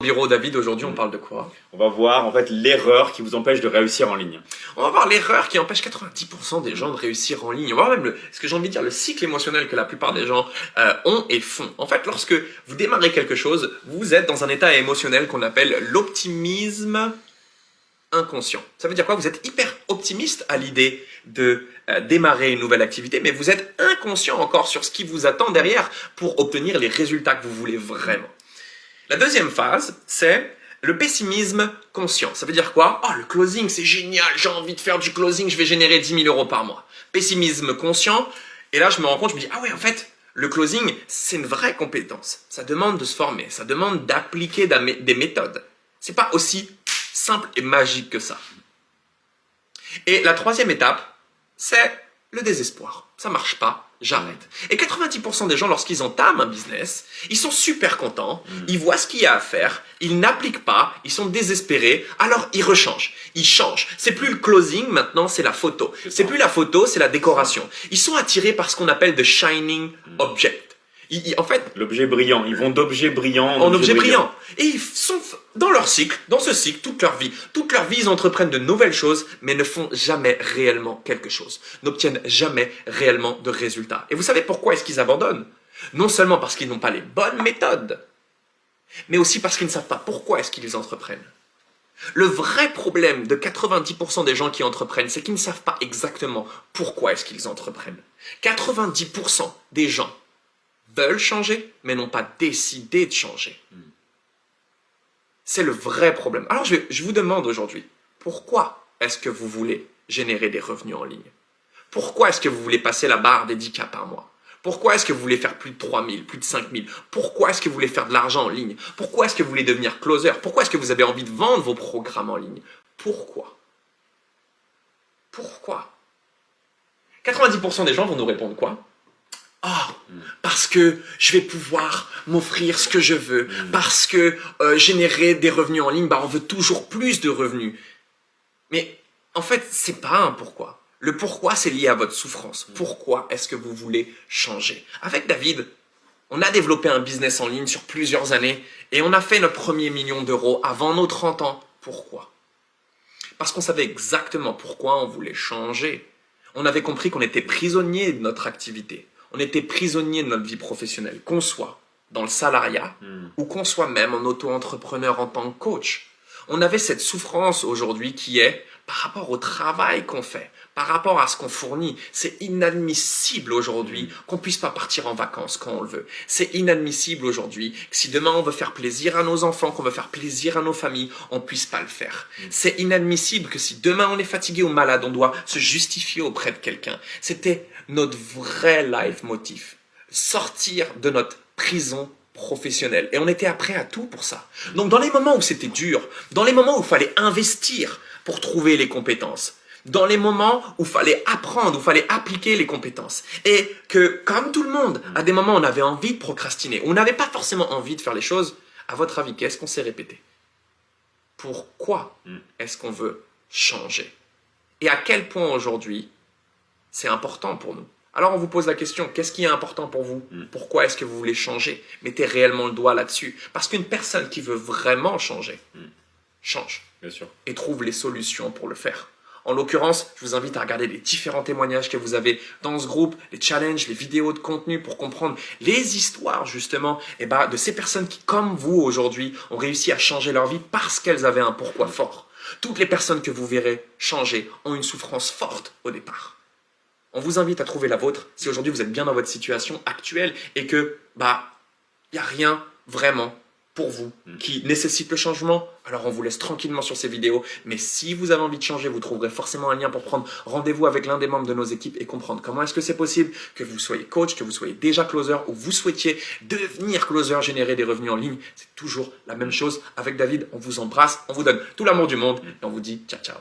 Bureau David, aujourd'hui on parle de quoi? On va voir en fait l'erreur qui vous empêche de réussir en ligne. On va voir l'erreur qui empêche 90% des gens de réussir en ligne. On va voir même ce que j'ai envie de dire, le cycle émotionnel que la plupart des gens ont et font. En fait, lorsque vous démarrez quelque chose, vous êtes dans un état émotionnel qu'on appelle l'optimisme inconscient. Ça veut dire quoi? Vous êtes hyper optimiste à l'idée de démarrer une nouvelle activité, mais vous êtes inconscient encore sur ce qui vous attend derrière pour obtenir les résultats que vous voulez vraiment. La deuxième phase, c'est le pessimisme conscient. Ça veut dire quoi? Oh, le closing, c'est génial, j'ai envie de faire du closing, je vais générer 10 000 € par mois. Pessimisme conscient, et là je me rends compte, je me dis, ah ouais, en fait, le closing, c'est une vraie compétence. Ça demande de se former, ça demande d'appliquer des méthodes. C'est pas aussi simple et magique que ça. Et la troisième étape, c'est le désespoir. Ça marche pas, j'arrête. Et 90% des gens, lorsqu'ils entament un business, ils sont super contents, ils voient ce qu'il y a à faire, ils n'appliquent pas, ils sont désespérés, alors ils rechangent, ils changent. C'est plus le closing, maintenant c'est la photo. C'est plus la photo, c'est la décoration. Ils sont attirés par ce qu'on appelle the shining object. En fait, l'objet brillant, ils vont d'objet brillant en objet brillant. Et ils sont dans leur cycle, dans ce cycle, toute leur vie. Toute leur vie, ils entreprennent de nouvelles choses, mais ne font jamais réellement quelque chose. N'obtiennent jamais réellement de résultats. Et vous savez pourquoi est-ce qu'ils abandonnent? Non seulement parce qu'ils n'ont pas les bonnes méthodes, mais aussi parce qu'ils ne savent pas pourquoi est-ce qu'ils entreprennent. Le vrai problème de 90% des gens qui entreprennent, c'est qu'ils ne savent pas exactement pourquoi est-ce qu'ils entreprennent. 90% des gens veulent changer, mais n'ont pas décidé de changer. C'est le vrai problème. Alors, je vous demande aujourd'hui, pourquoi est-ce que vous voulez générer des revenus en ligne? Pourquoi est-ce que vous voulez passer la barre des 10K par mois? Pourquoi est-ce que vous voulez faire plus de 3 000, plus de 5 000? Pourquoi est-ce que vous voulez faire de l'argent en ligne? Pourquoi est-ce que vous voulez devenir closer? Pourquoi est-ce que vous avez envie de vendre vos programmes en ligne? Pourquoi? Pourquoi? 90% des gens vont nous répondre quoi? Ah, parce que je vais pouvoir m'offrir ce que je veux, parce que générer des revenus en ligne, on veut toujours plus de revenus. Mais en fait, c'est pas un pourquoi. Le pourquoi, c'est lié à votre souffrance. Pourquoi est-ce que vous voulez changer? Avec David, on a développé un business en ligne sur plusieurs années et on a fait notre premier million d'euros avant nos 30 ans. Pourquoi? Parce qu'on savait exactement pourquoi on voulait changer. On avait compris qu'on était prisonnier de notre activité. On était prisonnier de notre vie professionnelle, qu'on soit dans le salariat ou qu'on soit même en auto-entrepreneur en tant que coach. On avait cette souffrance aujourd'hui qui est par rapport au travail qu'on fait, par rapport à ce qu'on fournit. C'est inadmissible aujourd'hui qu'on ne puisse pas partir en vacances quand on le veut. C'est inadmissible aujourd'hui que si demain on veut faire plaisir à nos enfants, qu'on veut faire plaisir à nos familles, on ne puisse pas le faire. C'est inadmissible que si demain on est fatigué ou malade, on doit se justifier auprès de quelqu'un. C'était notre vrai life motif. Sortir de notre prison professionnelle. Et on était prêt à tout pour ça. Donc dans les moments où c'était dur, dans les moments où il fallait investir pour trouver les compétences, dans les moments où il fallait apprendre, où il fallait appliquer les compétences, et que comme tout le monde, à des moments on avait envie de procrastiner, on n'avait pas forcément envie de faire les choses, à votre avis, qu'est-ce qu'on s'est répété? Pourquoi est-ce qu'on veut changer? Et à quel point aujourd'hui c'est important pour nous? Alors on vous pose la question, qu'est-ce qui est important pour vous? Pourquoi est-ce que vous voulez changer? Mettez réellement le doigt là-dessus. Parce qu'une personne qui veut vraiment changer, change. Bien sûr. Et trouve les solutions pour le faire. En l'occurrence, je vous invite à regarder les différents témoignages que vous avez dans ce groupe, les challenges, les vidéos de contenu pour comprendre les histoires justement de ces personnes qui, comme vous aujourd'hui, ont réussi à changer leur vie parce qu'elles avaient un pourquoi fort. Toutes les personnes que vous verrez changer ont une souffrance forte au départ. On vous invite à trouver la vôtre si aujourd'hui vous êtes bien dans votre situation actuelle et que il n'y a rien vraiment pour vous qui nécessite le changement. Alors on vous laisse tranquillement sur ces vidéos. Mais si vous avez envie de changer, vous trouverez forcément un lien pour prendre rendez-vous avec l'un des membres de nos équipes et comprendre comment est-ce que c'est possible que vous soyez coach, que vous soyez déjà closer ou vous souhaitiez devenir closer, générer des revenus en ligne. C'est toujours la même chose avec David. On vous embrasse, on vous donne tout l'amour du monde et on vous dit ciao ciao.